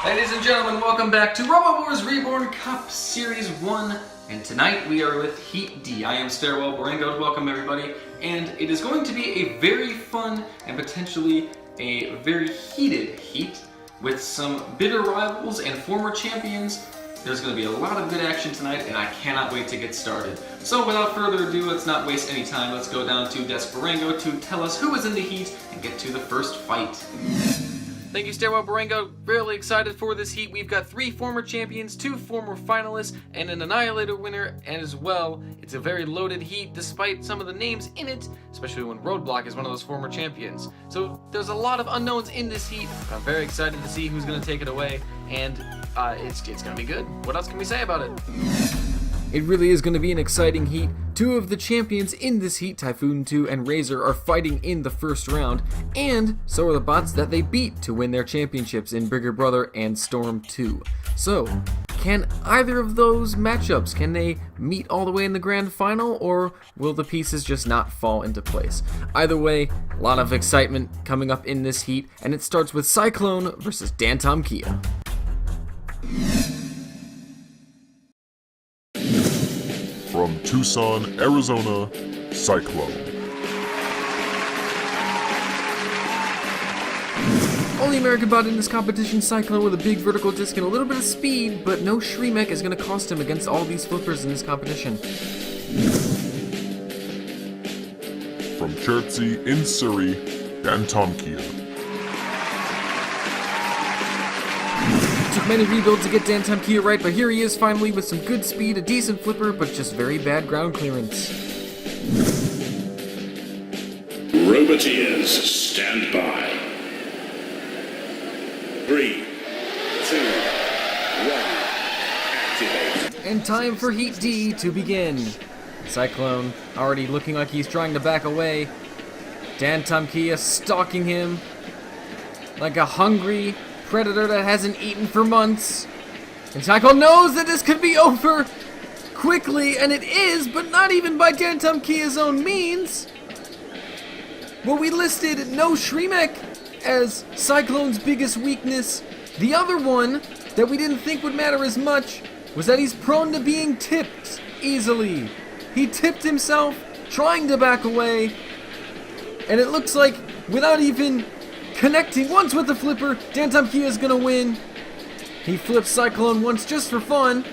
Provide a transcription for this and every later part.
Ladies and gentlemen, welcome back to Robot Wars Reborn Cup Series 1, and tonight we are with Heat D. I am Barangoat, welcome everybody, and it is going to be a very fun and potentially a very heated heat with some bitter rivals and former champions. There's going to be a lot of good action tonight, and I cannot wait to get started. So without further ado, let's not waste any time. Let's go down to Barangoat to tell us who is in the heat and get to the first fight. Thank you, Barangoat. Really excited for this heat. We've got 3 former champions, 2 former finalists, and an Annihilator winner, and as well, it's a very loaded heat despite some of the names in it, especially when Roadblock is one of those former champions. So there's a lot of unknowns in this heat. I'm very excited to see who's going to take it away, and it's going to be good. What else can we say about it? It really is going to be an exciting heat. 2 of the champions in this heat, Typhoon II and Razer, are fighting in the first round, and so are the bots that they beat to win their championships in Bigger Brother and Storm 2. So, can either of those matchups, can they meet all the way in the grand final, or will the pieces just not fall into place? Either way, a lot of excitement coming up in this heat, and it starts with Cyclone versus Dantomkia. From Tucson, Arizona, Cyclone. Only American bot in this competition, Cyclone, with a big vertical disc and a little bit of speed, but no Shremek is going to cost him against all these flippers in this competition. From Chertsey in Surrey, Dantomkia. Took many rebuilds to get Dantomkia right, but here he is finally with some good speed, a decent flipper, but just very bad ground clearance. Roboteers, stand by. 3, 2, 1, activate. And time for Heat D to begin. Cyclone already looking like he's trying to back away. Dantomkia stalking him like a hungry predator that hasn't eaten for months. And Cyclone knows that this could be over quickly, and it is, but not even by Dantomkia's own means. Well, we listed no Shremek as Cyclone's biggest weakness. The other one that we didn't think would matter as much was that he's prone to being tipped easily. He tipped himself trying to back away, and it looks like without even connecting once with the flipper, Dantomkia is gonna win. He flips Cyclone once just for fun,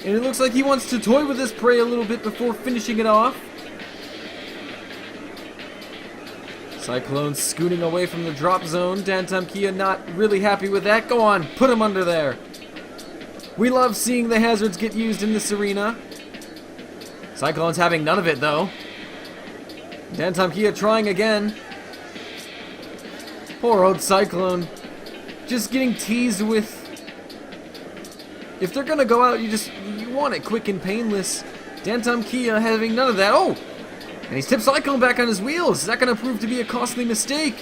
and it looks like he wants to toy with his prey a little bit before finishing it off. Cyclone scooting away from the drop zone. Dantomkia not really happy with that. Go on, put him under there. We love seeing the hazards get used in this arena. Cyclone's having none of it though. Dantomkia trying again. Poor old Cyclone. Just getting teased with... If they're gonna go out, you want it quick and painless. Dantomkia having none of that. Oh! And he's tipped Cyclone back on his wheels. Is that gonna prove to be a costly mistake?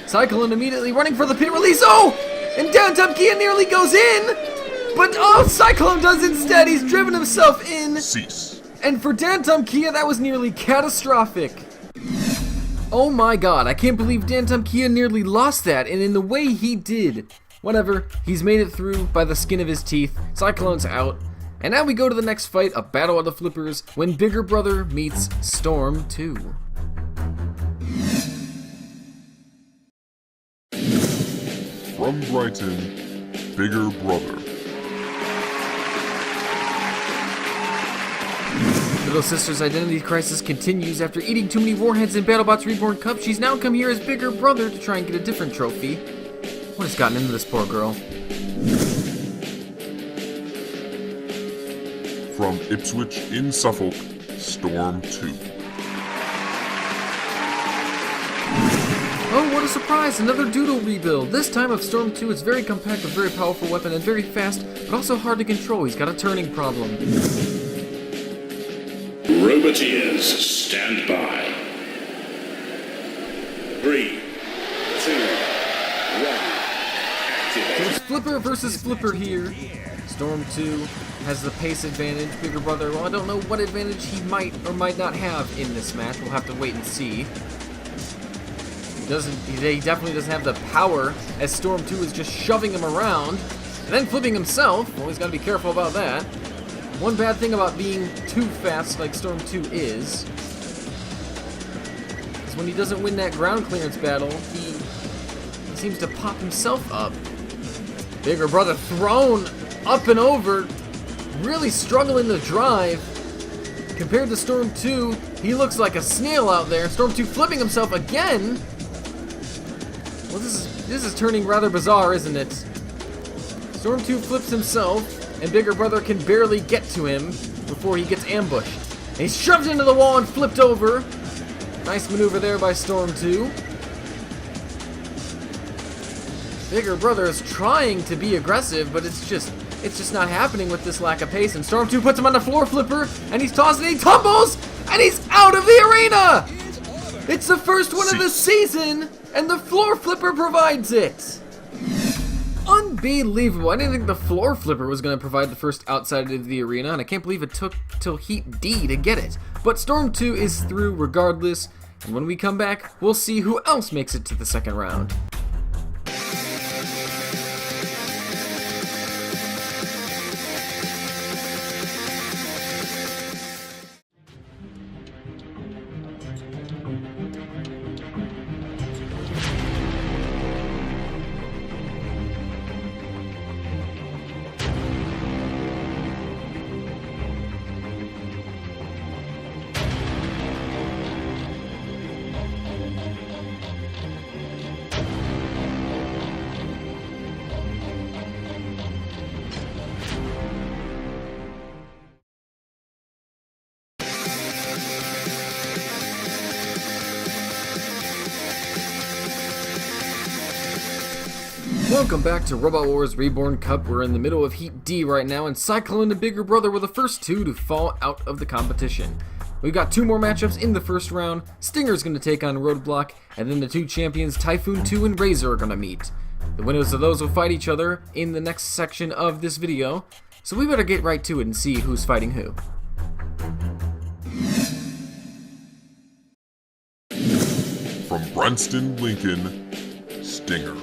Cyclone immediately running for the pit release. Oh! And Dantomkia nearly goes in! But oh, Cyclone does instead. He's driven himself in. Cease. And for Dantomkia, that was nearly catastrophic. Oh my god, I can't believe Dantomkia nearly lost that, and in the way he did. Whatever, he's made it through by the skin of his teeth. Cyclone's out. And now we go to the next fight, a battle of the flippers, when Bigger Brother meets Storm 2. From Brighton, Bigger Brother. Little sister's identity crisis continues. After eating too many warheads in BattleBots Reborn Cup, she's now come here as Bigger Brother to try and get a different trophy. What has gotten into this poor girl? From Ipswich in Suffolk, Storm 2. Oh, what a surprise! Another Doodle rebuild. This time of Storm 2 is very compact, a very powerful weapon, and very fast, but also hard to control. He's got a turning problem. Roboteers, stand by. 3, 2, 1, activate. So it's Flipper versus Flipper here. Storm 2 has the pace advantage. Bigger Brother, well, I don't know what advantage he might or might not have in this match. We'll have to wait and see. He definitely doesn't have the power, as Storm 2 is just shoving him around. And then flipping himself. Well, he's got to be careful about that. One bad thing about being too fast like Storm 2 is when he doesn't win that ground clearance battle, he seems to pop himself up. Bigger brother thrown up and over, really struggling to drive. Compared to Storm 2, he looks like a snail out there. Storm 2 flipping himself again. Well, this is turning rather bizarre, isn't it? Storm 2 flips himself, and Bigger Brother can barely get to him before he gets ambushed. And he's shoved into the wall and flipped over. Nice maneuver there by Storm 2. Bigger Brother is trying to be aggressive, but it's just not happening with this lack of pace. And Storm 2 puts him on the floor flipper, and he's tossing, he tumbles, and he's out of the arena! It's the first one of the season, and the floor flipper provides it! Unbelievable. I didn't think the floor flipper was going to provide the first outside of the arena, and I can't believe it took till Heat D to get it. But Storm 2 is through regardless, and when we come back, we'll see who else makes it to the second round. Welcome back to Robot Wars Reborn Cup. We're in the middle of Heat D right now, and Cyclone and Bigger Brother were the first two to fall out of the competition. We've got two more matchups in the first round. Stinger's going to take on Roadblock, and then the two champions Typhoon II and Razer are going to meet. The winners of those will fight each other in the next section of this video, so we better get right to it and see who's fighting who. From Branston, Lincoln, Stinger.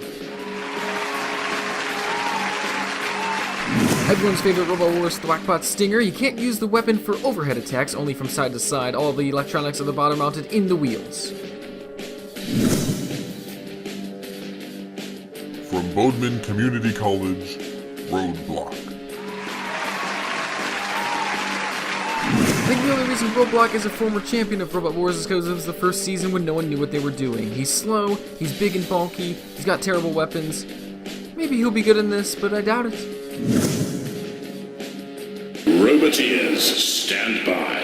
Everyone's favorite Robot Wars Thwackpot Stinger. You can't use the weapon for overhead attacks, only from side to side. All the electronics of the bot are mounted in the wheels. From Bodeman Community College, Roadblock. I think the only reason Roadblock is a former champion of Robot Wars is because it was the first season when no one knew what they were doing. He's slow, he's big and bulky, he's got terrible weapons. Maybe he'll be good in this, but I doubt it. Roboteers, stand by.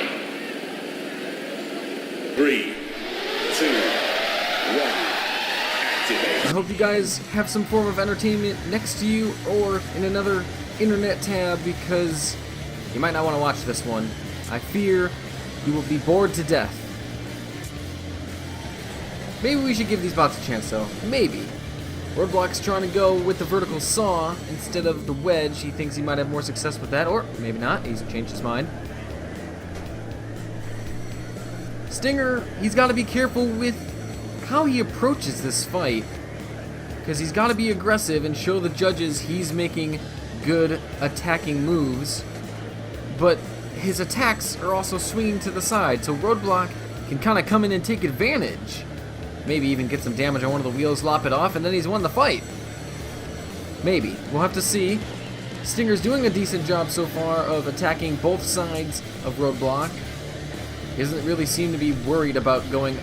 3, 2, 1, activate. I hope you guys have some form of entertainment next to you or in another internet tab, because you might not want to watch this one. I fear you will be bored to death. Maybe we should give these bots a chance though. Maybe. Roadblock's trying to go with the vertical saw instead of the wedge. He thinks he might have more success with that, or maybe not. He's changed his mind. Stinger, he's got to be careful with how he approaches this fight, because he's got to be aggressive and show the judges he's making good attacking moves, but his attacks are also swinging to the side, so Roadblock can kind of come in and take advantage. Maybe even get some damage on one of the wheels, lop it off, and then he's won the fight. Maybe. We'll have to see. Stinger's doing a decent job so far of attacking both sides of Roadblock. He doesn't really seem to be worried about going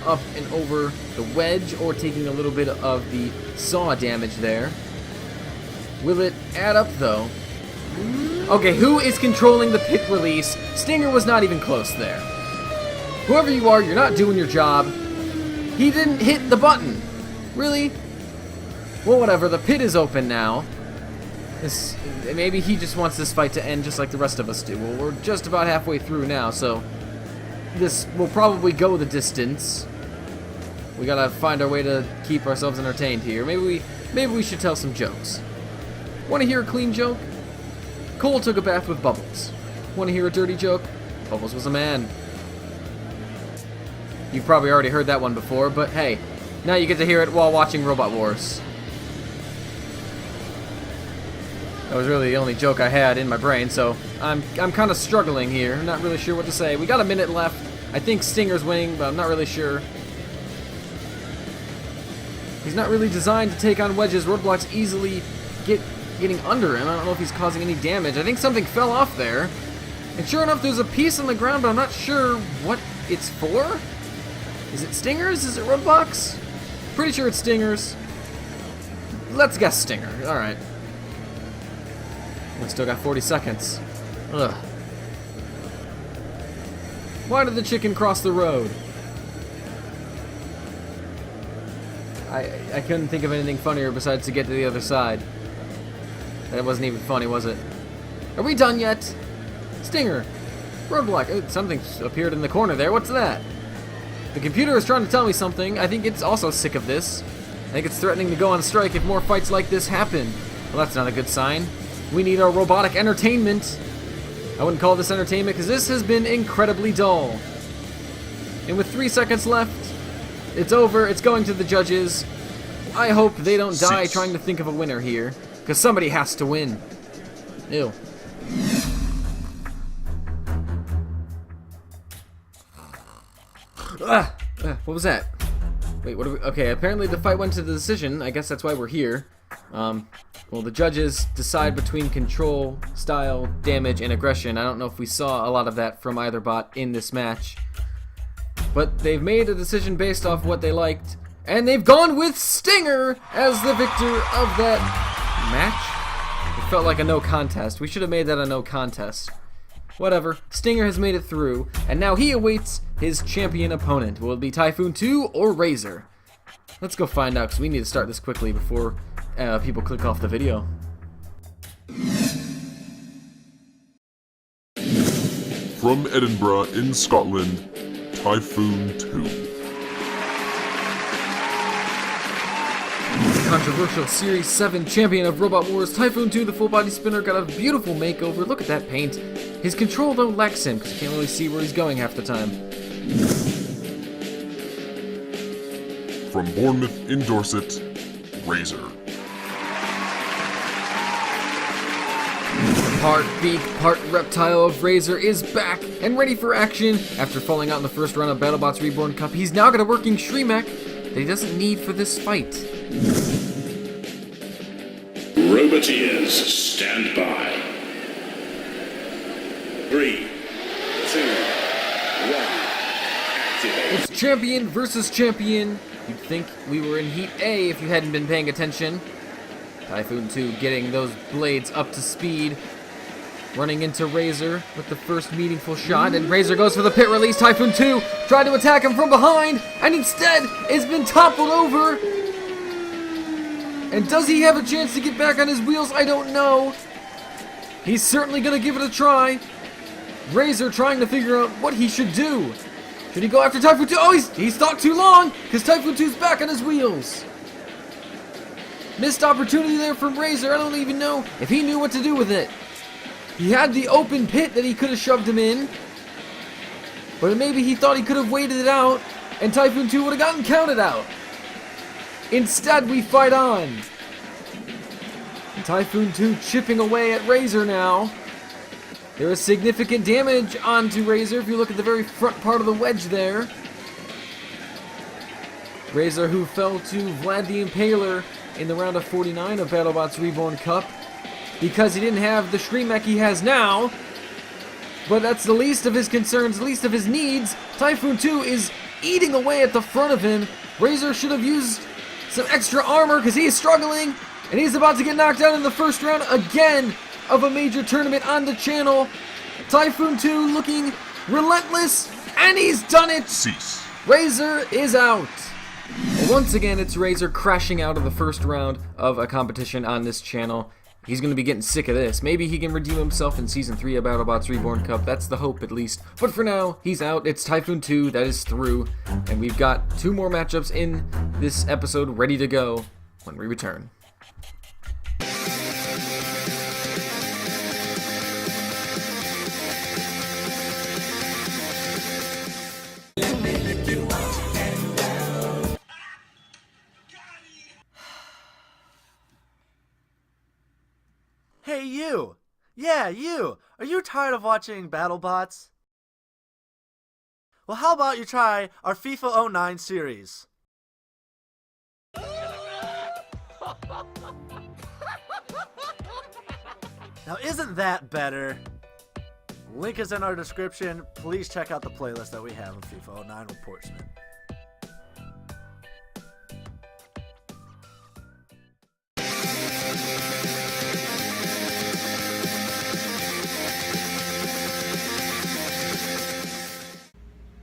up and over the wedge or taking a little bit of the saw damage there. Will it add up, though? Okay, who is controlling the pit release? Stinger was not even close there. Whoever you are, you're not doing your job. He didn't hit the button. Really? Well, whatever. The pit is open now. Maybe he just wants this fight to end just like the rest of us do. Well, we're just about halfway through now, so this will probably go the distance. We gotta find our way to keep ourselves entertained here. Maybe we should tell some jokes. Want to hear a clean joke? Cole took a bath with Bubbles. Want to hear a dirty joke? Bubbles was a man. You've probably already heard that one before, but hey, now you get to hear it while watching Robot Wars. That was really the only joke I had in my brain, so I'm kind of struggling here. I'm not really sure what to say. We got a minute left. I think Stinger's winning, but I'm not really sure. He's not really designed to take on wedges. Roadblock's easily getting under him. I don't know if he's causing any damage. I think something fell off there. And sure enough, there's a piece on the ground, but I'm not sure what it's for. Is it Stingers? Is it Roadblocks? Pretty sure it's Stingers. Let's guess Stinger. Alright. We still got 40 seconds. Ugh. Why did the chicken cross the road? I couldn't think of anything funnier besides to get to the other side. That wasn't even funny, was it? Are we done yet? Stinger. Roadblock. Oh, something appeared in the corner there. What's that? The computer is trying to tell me something. I think it's also sick of this. I think it's threatening to go on strike if more fights like this happen. Well, that's not a good sign. We need our robotic entertainment. I wouldn't call this entertainment because this has been incredibly dull. And with 3 seconds left, it's over. It's going to the judges. I hope they don't die trying to think of a winner here, because somebody has to win. Ew. What was that? Wait, what are we... Okay, apparently the fight went to the decision. I guess that's why we're here. Well, the judges decide between control, style, damage, and aggression. I don't know if we saw a lot of that from either bot in this match. But they've made a decision based off what they liked, and they've gone with Stinger as the victor of that match. It felt like a no contest. We should have made that a no contest. Whatever. Stinger has made it through, and now he awaits his champion opponent. Will it be Typhoon II or Razer? Let's go find out, because we need to start this quickly before people click off the video. From Edinburgh in Scotland, Typhoon II. Controversial Series 7 champion of Robot Wars, Typhoon II, the full body spinner, got a beautiful makeover. Look at that paint. His control though lacks him, because you can't really see where he's going half the time. From Bournemouth in Dorset, Razer. Part beak, part reptile of Razer is back and ready for action. After falling out in the first round of BattleBots Reborn Cup, he's now got a working Shremek that he doesn't need for this fight. Roboteers, stand by. 3, 2, 1, activate. It's champion versus champion. You'd think we were in Heat A if you hadn't been paying attention. Typhoon II getting those blades up to speed. Running into Razer with the first meaningful shot, and Razer goes for the pit release. Typhoon II tried to attack him from behind, and instead has been toppled over. And does he have a chance to get back on his wheels? I don't know. He's certainly going to give it a try. Razer trying to figure out what he should do. Should he go after Typhoon II? Oh, he's thought too long, because Typhoon II's back on his wheels. Missed opportunity there from Razer. I don't even know if he knew what to do with it. He had the open pit that he could have shoved him in, but maybe he thought he could have waited it out, and Typhoon II would have gotten counted out. Instead, we fight on. Typhoon II chipping away at Razer now. There is significant damage onto Razer if you look at the very front part of the wedge there. Razer, who fell to Vlad the Impaler in the round of 49 of BattleBots Reborn Cup, because he didn't have the Shremek he has now. But that's the least of his concerns, least of his needs. Typhoon II is eating away at the front of him. Razer should have used some extra armor because he is struggling, and he's about to get knocked out in the first round again of a major tournament on the channel. Typhoon II looking relentless, and he's done it. Cease. Razer is out. Once again, it's Razer crashing out of the first round of a competition on this channel. He's going to be getting sick of this. Maybe he can redeem himself in Season 3 of BattleBots Reborn Cup. That's the hope, at least. But for now, he's out. It's Typhoon II. That is through. And we've got 2 more matchups in this episode ready to go when we return. Hey, you! Yeah, you! Are you tired of watching BattleBots? Well, how about you try our FIFA 09 series? Now, isn't that better? Link is in our description. Please check out the playlist that we have of FIFA 09 with Portsmouth.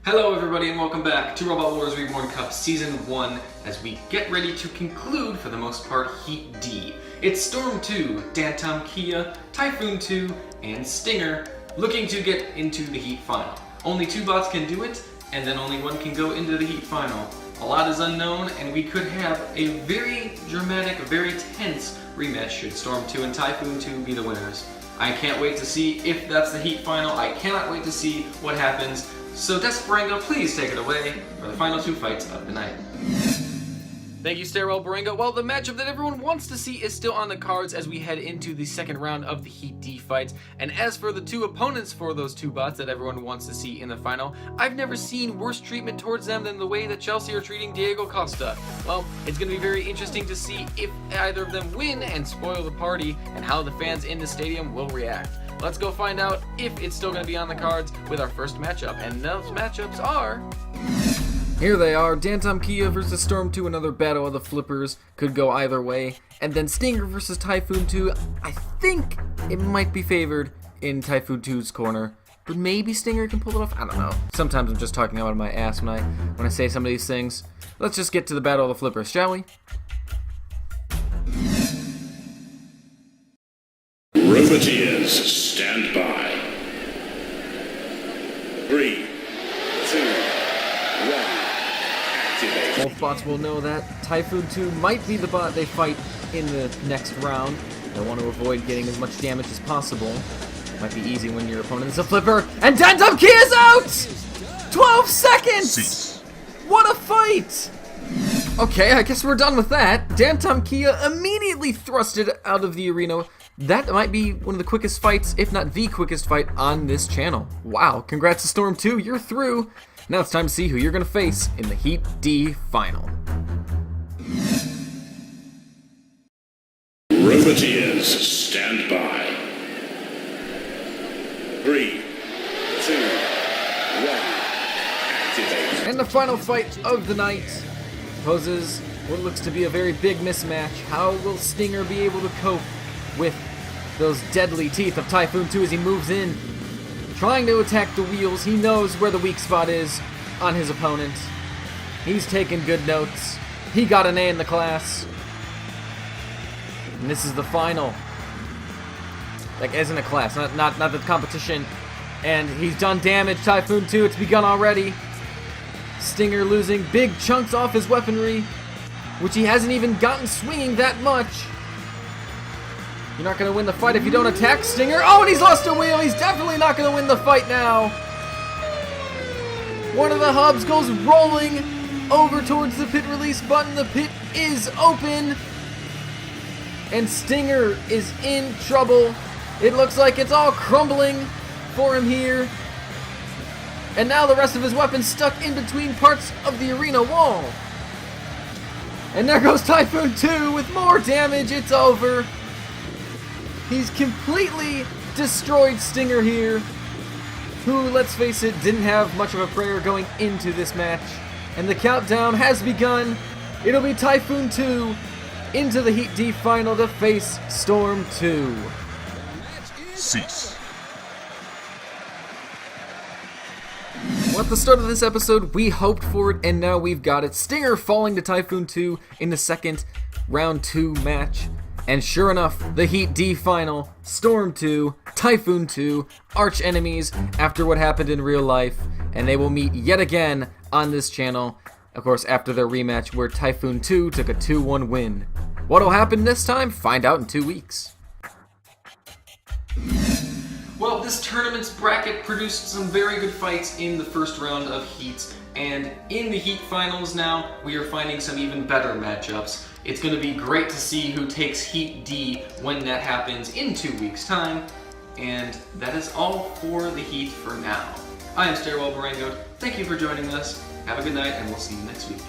Hello everybody and welcome back to Robot Wars Reborn Cup Season 1 as we get ready to conclude, for the most part, Heat D. It's Storm 2, Dantomkia, Typhoon 2, and Stinger looking to get into the Heat Final. Only 2 bots can do it, and then only 1 can go into the Heat Final. A lot is unknown, and we could have a very dramatic, very tense rematch should Storm 2 and Typhoon 2 be the winners. I can't wait to see if that's the Heat Final. I cannot wait to see what happens. So Barangoat, please take it away for the final 2 fights of the night. Thank you, Barangoat. Well, the matchup that everyone wants to see is still on the cards as we head into the second round of the Heat D fights. And as for the 2 opponents for those 2 bots that everyone wants to see in the final, I've never seen worse treatment towards them than the way that Chelsea are treating Diego Costa. Well, it's going to be very interesting to see if either of them win and spoil the party and how the fans in the stadium will react. Let's go find out if it's still going to be on the cards with our first matchup. And those matchups are... Here they are, Dantomkia versus Storm 2, another battle of the flippers. Could go either way. And then Stinger versus Typhoon 2. I think it might be favored in Typhoon 2's corner. But maybe Stinger can pull it off? I don't know. Sometimes I'm just talking out of my ass when I say some of these things. Let's just get to the battle of the flippers, shall we? Roboteers, stand by. 3, 2, 1, activate. Both bots will know that Typhoon 2 might be the bot they fight in the next round. They want to avoid getting as much damage as possible. Might be easy when your opponent is a flipper. And Dantomkia is out! 12 seconds! Cease. What a fight! Okay, I guess we're done with that. Dantomkia immediately thrusted out of the arena. That might be one of the quickest fights, if not the quickest fight on this channel. Wow, congrats to Storm 2, you're through. Now it's time to see who you're going to face in the Heat D Final. Roboteers, stand by. 3, 2, 1, activate. And the final fight of the night poses what looks to be a very big mismatch. How will Stinger be able to cope with those deadly teeth of Typhoon 2 as he moves in, trying to attack the wheels? He knows where the weak spot is on his opponent. He's taking good notes. He got an A in the class. And this is the final. Like, as in a class, not the competition. And he's done damage. Typhoon 2, it's begun already. Stinger losing big chunks off his weaponry, which he hasn't even gotten swinging that much. You're not going to win the fight if you don't attack, Stinger. Oh, and he's lost a wheel. He's definitely not going to win the fight now. One of the hubs goes rolling over towards the pit release button. The pit is open. And Stinger is in trouble. It looks like it's all crumbling for him here. And now the rest of his weapon's stuck in between parts of the arena wall. And there goes Typhoon 2 with more damage. It's over. He's completely destroyed Stinger here, who, let's face it, didn't have much of a prayer going into this match. And the countdown has begun. It'll be Typhoon 2 into the Heat D Final to face Storm 2. Cease. Well, at the start of this episode, we hoped for it, and now we've got it. Stinger falling to Typhoon 2 in the second round 2 match. And sure enough, the Heat D Final, Storm 2, Typhoon 2, arch enemies after what happened in real life, and they will meet yet again on this channel, of course after their rematch where Typhoon 2 took a 2-1 win. What'll happen this time? Find out in 2 weeks. Well, this this tournament's bracket produced some very good fights in the first round of heats, and in the heat finals now, we are finding some even better matchups. It's going to be great to see who takes Heat D when that happens in 2 weeks' time, and that is all for the heat for now. I am Stairwell Barangoat. Thank you for joining us. Have a good night, and we'll see you next week.